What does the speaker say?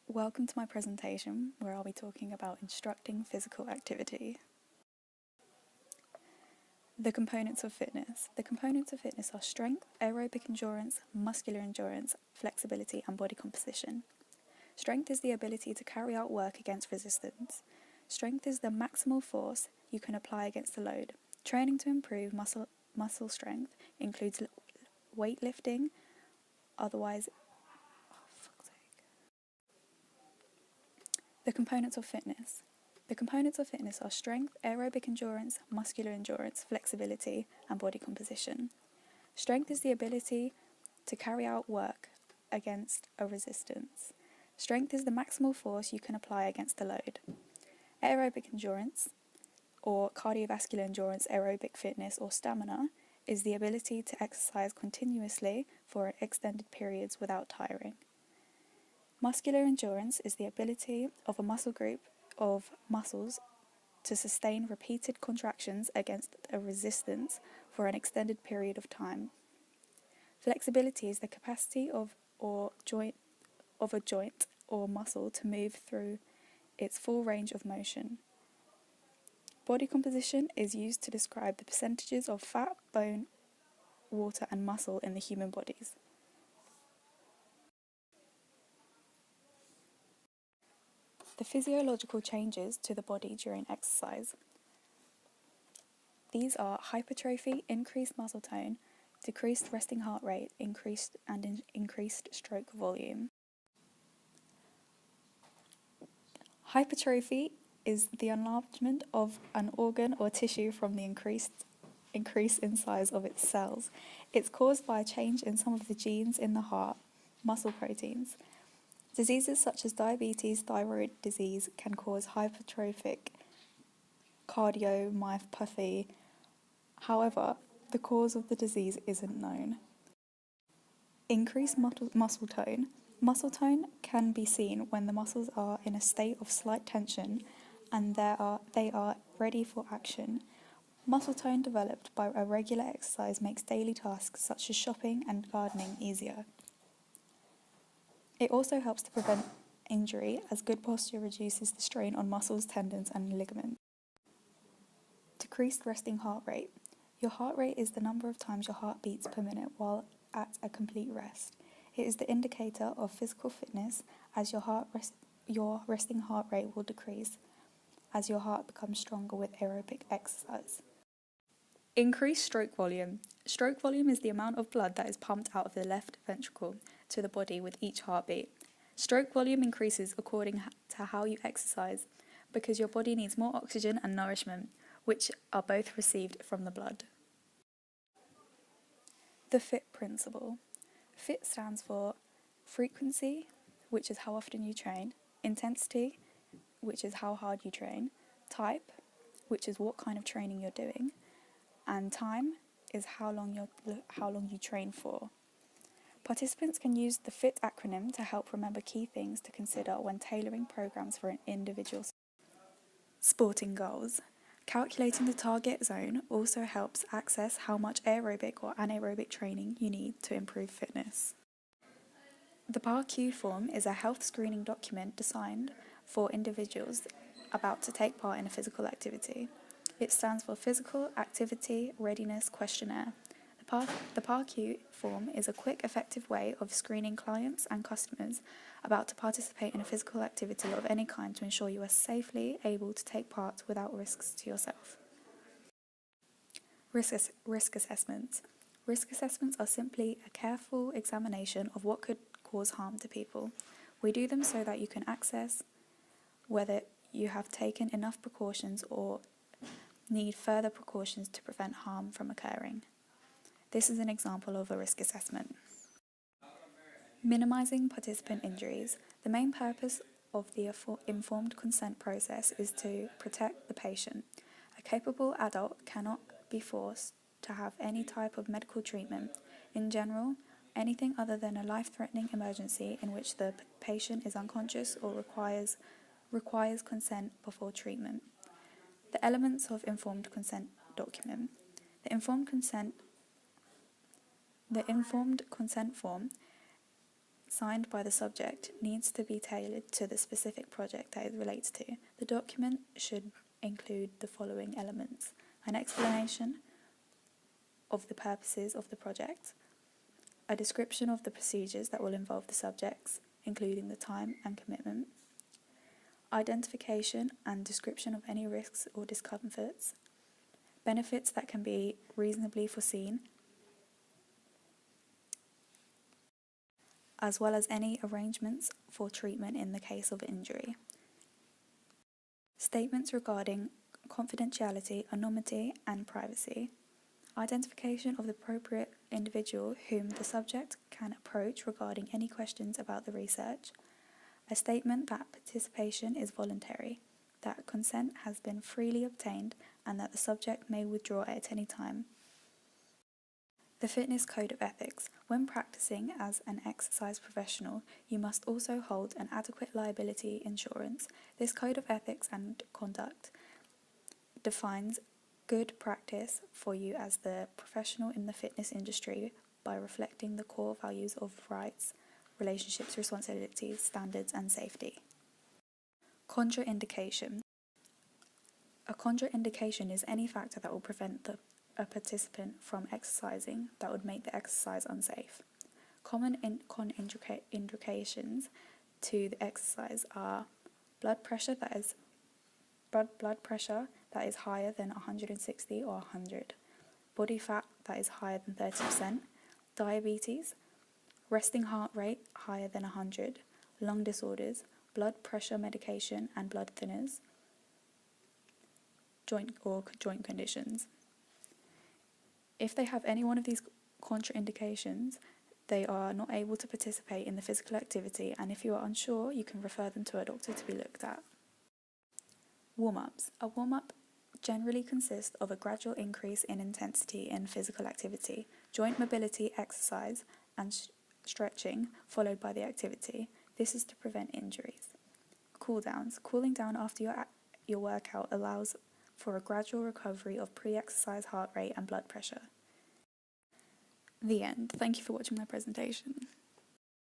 Welcome to my presentation where I'll be talking about instructing physical activity. The components of fitness. The components of fitness are strength, aerobic endurance, muscular endurance, flexibility, and body composition. Strength is the ability to carry out work against resistance. Strength is the maximal force you can apply against a load. Training to improve muscle strength includes weightlifting, otherwise. The components of fitness. The components of fitness are strength, aerobic endurance, muscular endurance, flexibility, and body composition. Strength is the ability to carry out work against a resistance. Strength is the maximal force you can apply against a load. Aerobic endurance, or cardiovascular endurance, aerobic fitness, or stamina, is the ability to exercise continuously for extended periods without tiring. Muscular endurance is the ability of a muscle group of muscles to sustain repeated contractions against a resistance for an extended period of time. Flexibility is the capacity of a joint or muscle to move through its full range of motion. Body composition is used to describe the percentages of fat, bone, water, and muscle in the human bodies. The physiological changes to the body during exercise. These are hypertrophy, increased muscle tone, decreased resting heart rate, increased stroke volume. Hypertrophy is the enlargement of an organ or tissue from the increase in size of its cells. It's caused by a change in some of the genes in the heart, muscle proteins. Diseases such as diabetes, thyroid disease can cause hypertrophic cardiomyopathy. However, the cause of the disease isn't known. Increased muscle tone. Muscle tone can be seen when the muscles are in a state of slight tension and they are ready for action. Muscle tone developed by a regular exercise makes daily tasks such as shopping and gardening easier. It also helps to prevent injury, as good posture reduces the strain on muscles, tendons, and ligaments. Decreased resting heart rate. Your heart rate is the number of times your heart beats per minute while at a complete rest. It is the indicator of physical fitness, as your resting heart rate will decrease as your heart becomes stronger with aerobic exercise. Increased stroke volume. Stroke volume is the amount of blood that is pumped out of the left ventricle to the body with each heartbeat. Stroke volume increases according to how you exercise, because your body needs more oxygen and nourishment, which are both received from the blood. The FIT principle. FIT stands for frequency, which is how often you train, intensity, which is how hard you train, type, which is what kind of training you're doing, and time is how long you train for. Participants can use the FIT acronym to help remember key things to consider when tailoring programs for an individual. Sporting goals. Calculating the target zone also helps access how much aerobic or anaerobic training you need to improve fitness. The PAR-Q form is a health screening document designed for individuals about to take part in a physical activity. It stands for Physical Activity Readiness Questionnaire. The PAR-Q form is a quick, effective way of screening clients and customers about to participate in a physical activity of any kind to ensure you are safely able to take part without risks to yourself. Risk assessments. Risk assessments are simply a careful examination of what could cause harm to people. We do them so that you can assess whether you have taken enough precautions or need further precautions to prevent harm from occurring. This is an example of a risk assessment. Minimizing participant injuries. The main purpose of the informed consent process is to protect the patient. A capable adult cannot be forced to have any type of medical treatment. In general, anything other than a life-threatening emergency in which the patient is unconscious or requires consent before treatment. The elements of informed consent document. The informed consent form signed by the subject needs to be tailored to the specific project that it relates to. The document should include the following elements: an explanation of the purposes of the project, a description of the procedures that will involve the subjects, including the time and commitment, identification and description of any risks or discomforts, benefits that can be reasonably foreseen, as well as any arrangements for treatment in the case of injury. Statements regarding confidentiality, anonymity, and privacy. Identification of the appropriate individual whom the subject can approach regarding any questions about the research. A statement that participation is voluntary, that consent has been freely obtained, and that the subject may withdraw at any time. The Fitness Code of Ethics. When practicing as an exercise professional, you must also hold an adequate liability insurance. This code of ethics and conduct defines good practice for you as the professional in the fitness industry by reflecting the core values of rights, relationships, responsibilities, standards, and safety. Contraindication. A contraindication is any factor that will prevent a participant from exercising that would make the exercise unsafe. Common contraindications to the exercise are blood pressure that is higher than 160 or 100, body fat that is higher than 30%, diabetes, resting heart rate higher than 100, lung disorders, blood pressure medication and blood thinners, joint conditions. If they have any one of these contraindications, they are not able to participate in the physical activity, and if you are unsure, you can refer them to a doctor to be looked at. Warm-ups. A warm-up generally consists of a gradual increase in intensity in physical activity, joint mobility exercise, and stretching, followed by the activity. This is to prevent injuries. Cool-downs. Cooling down after your workout allows for a gradual recovery of pre-exercise heart rate and blood pressure. The end. Thank you for watching my presentation.